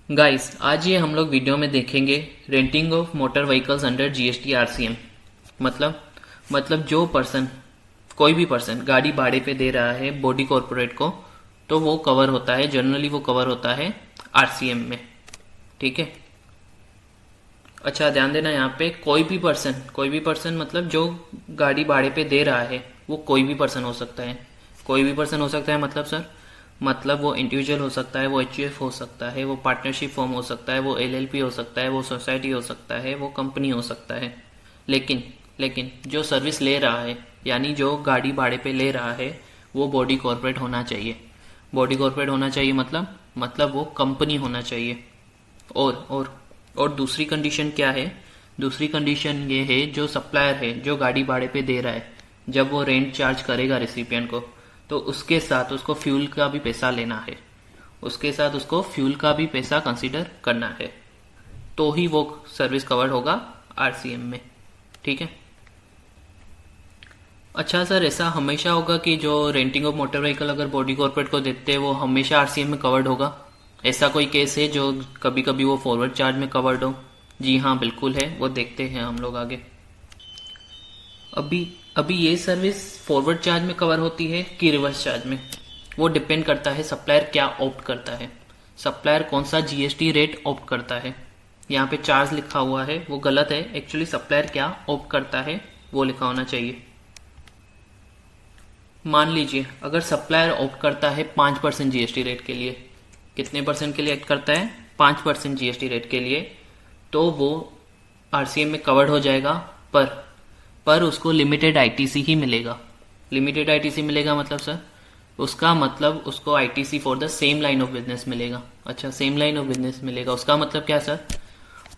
Guys, आज ये हम लोग वीडियो में देखेंगे renting of motor vehicles under GST RCM. मतलब जो पर्सन, कोई भी पर्सन गाड़ी भाड़े पे दे रहा है बॉडी कॉर्पोरेट को, तो वो कवर होता है, जनरली वो कवर होता है आरसीएम में। ठीक है। अच्छा, ध्यान देना यहाँ पे कोई भी पर्सन मतलब जो गाड़ी भाड़े पे दे रहा है वो कोई भी पर्सन हो सकता है। कोई भी पर्सन हो सकता है मतलब सर, मतलब वो इंडिविजुअल हो सकता है, वो एचयूएफ हो सकता है, वो पार्टनरशिप फॉर्म हो सकता है, वो एलएलपी हो सकता है, वो सोसाइटी हो सकता है, वो कंपनी हो सकता है। लेकिन लेकिन जो सर्विस ले रहा है, यानी जो गाड़ी भाड़े पे ले रहा है, वो बॉडी कॉर्पोरेट होना चाहिए। बॉडी कॉर्पोरेट होना चाहिए मतलब वो कंपनी होना चाहिए। और दूसरी कंडीशन क्या है? दूसरी कंडीशन ये है, जो सप्लायर है जो गाड़ी भाड़े पे दे रहा है, जब वो रेंट चार्ज करेगा रेसिपिएंट को, तो उसके साथ उसको फ्यूल का भी पैसा लेना है, उसके साथ उसको फ्यूल का भी पैसा कंसीडर करना है, तो ही वो सर्विस कवर्ड होगा आरसीएम में। ठीक है। अच्छा सर, ऐसा हमेशा होगा कि जो रेंटिंग ऑफ मोटर व्हीकल अगर बॉडी कॉर्पोरेट को देते हैं वो हमेशा आरसीएम में कवर्ड होगा? ऐसा कोई केस है जो कभी कभी वो फॉरवर्ड चार्ज में कवर्ड हो? जी हाँ, बिल्कुल है, वो देखते हैं हम लोग आगे। अभी अभी ये सर्विस फॉरवर्ड चार्ज में कवर होती है कि रिवर्स चार्ज में, वो डिपेंड करता है सप्लायर क्या ऑप्ट करता है, सप्लायर कौन सा जीएसटी रेट ऑप्ट करता है। यहाँ पे चार्ज लिखा हुआ है वो गलत है, एक्चुअली सप्लायर क्या ऑप्ट करता है वो लिखा होना चाहिए। मान लीजिए अगर सप्लायर ऑप्ट करता है 5% जीएसटी रेट के लिए, कितने परसेंट के लिए एक्ट करता है? 5% जीएसटी रेट के लिए, तो वो आरसीएम में कवर्ड हो जाएगा, पर उसको लिमिटेड आईटीसी ही मिलेगा। लिमिटेड आईटीसी मिलेगा मतलब सर, उसका मतलब उसको ITC for the same line of business मिलेगा। अच्छा, सेम लाइन ऑफ बिजनेस मिलेगा, उसका मतलब क्या सर?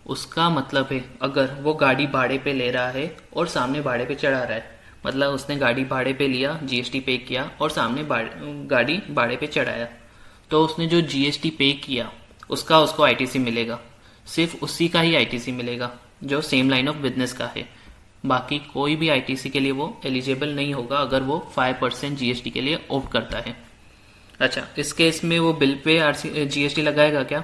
उसका मतलब है अगर वो गाड़ी भाड़े पे ले रहा है और सामने भाड़े पे चढ़ा रहा है, मतलब उसने गाड़ी भाड़े पे लिया, जीएसटी पे किया और सामने गाड़ी भाड़े पे चढ़ाया, तो उसने जो जीएसटी पे किया उसका उसको आईटीसी मिलेगा। सिर्फ उसी का ही आईटीसी मिलेगा जो सेम लाइन ऑफ बिजनेस का है। बाकी कोई भी आईटीसी के लिए वो एलिजिबल नहीं होगा अगर वो 5% जीएसटी के लिए ऑप्ट करता है। अच्छा, इस केस में वो बिल पे जीएसटी लगाएगा क्या?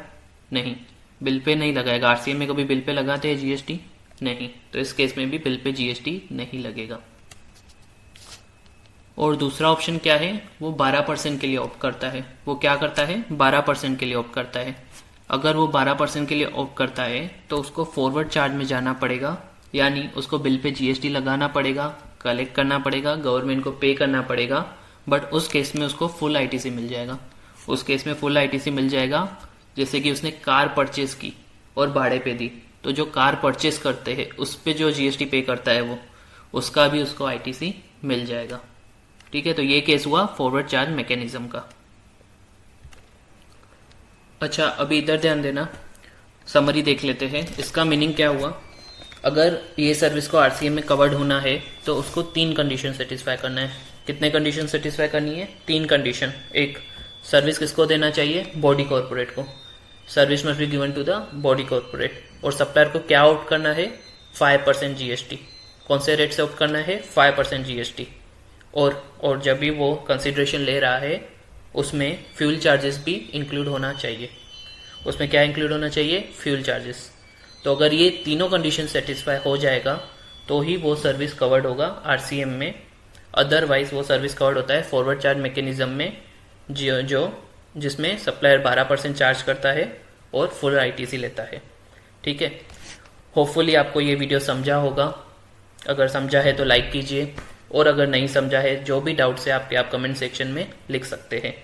नहीं, बिल पे नहीं लगाएगा। आरसीएम में कभी बिल पे लगाते हैं जीएसटी? नहीं, तो इस केस में भी बिल पे जीएसटी नहीं लगेगा। और दूसरा ऑप्शन क्या है? वो 12% के लिए ऑप्ट करता है। वो क्या करता है? 12% के लिए ऑप्ट करता है। अगर वो 12% के लिए ऑप्ट करता है तो उसको फॉरवर्ड चार्ज में जाना पड़ेगा, यानी उसको बिल पे जीएसटी लगाना पड़ेगा, कलेक्ट करना पड़ेगा, गवर्नमेंट को पे करना पड़ेगा। बट उस केस में उसको फुल आईटीसी मिल जाएगा। उस केस में फुल आईटीसी मिल जाएगा। जैसे कि उसने कार परचेज की और भाड़े पे दी, तो जो कार परचेज करते हैं उस पे जो जीएसटी पे करता है वो, उसका भी उसको आईटीसी मिल जाएगा। ठीक है, तो ये केस हुआ फॉरवर्ड चार्ज मैकेनिज्म का। अच्छा, अभी इधर ध्यान देना, समरी देख लेते हैं। इसका मीनिंग क्या हुआ? अगर ये सर्विस को आरसीएम में कवर्ड होना है तो उसको 3 कंडीशन सेटिस्फाई करना है। कितने कंडीशन सेटिस्फाई करनी है? 3 कंडीशन। एक, सर्विस किसको देना चाहिए? बॉडी कॉर्पोरेट को। Service must be given to the body corporate. और सप्लायर को क्या आउट करना है? 5% जीएसटी। कौन से रेट से आउट करना है? 5% जीएसटी। और जब भी वो कंसिडरेशन ले रहा है उसमें फ्यूल चार्जेस भी इंक्लूड होना चाहिए। उसमें क्या इंक्लूड होना चाहिए? Fuel charges. तो अगर ये तीनों कंडीशन सेटिस्फाई हो जाएगा तो ही वो सर्विस कवर्ड होगा आरसीएम में। अदरवाइज वो सर्विस कवर्ड होता है फॉरवर्ड चार्ज मैकेनिज्म में, जिसमें सप्लायर 12% चार्ज करता है और फुल आईटीसी लेता है। ठीक है, होपफुली आपको ये वीडियो समझा होगा। अगर समझा है तो लाइक कीजिए, और अगर नहीं समझा है, जो भी डाउट्स है आपके, आप कमेंट सेक्शन में लिख सकते हैं।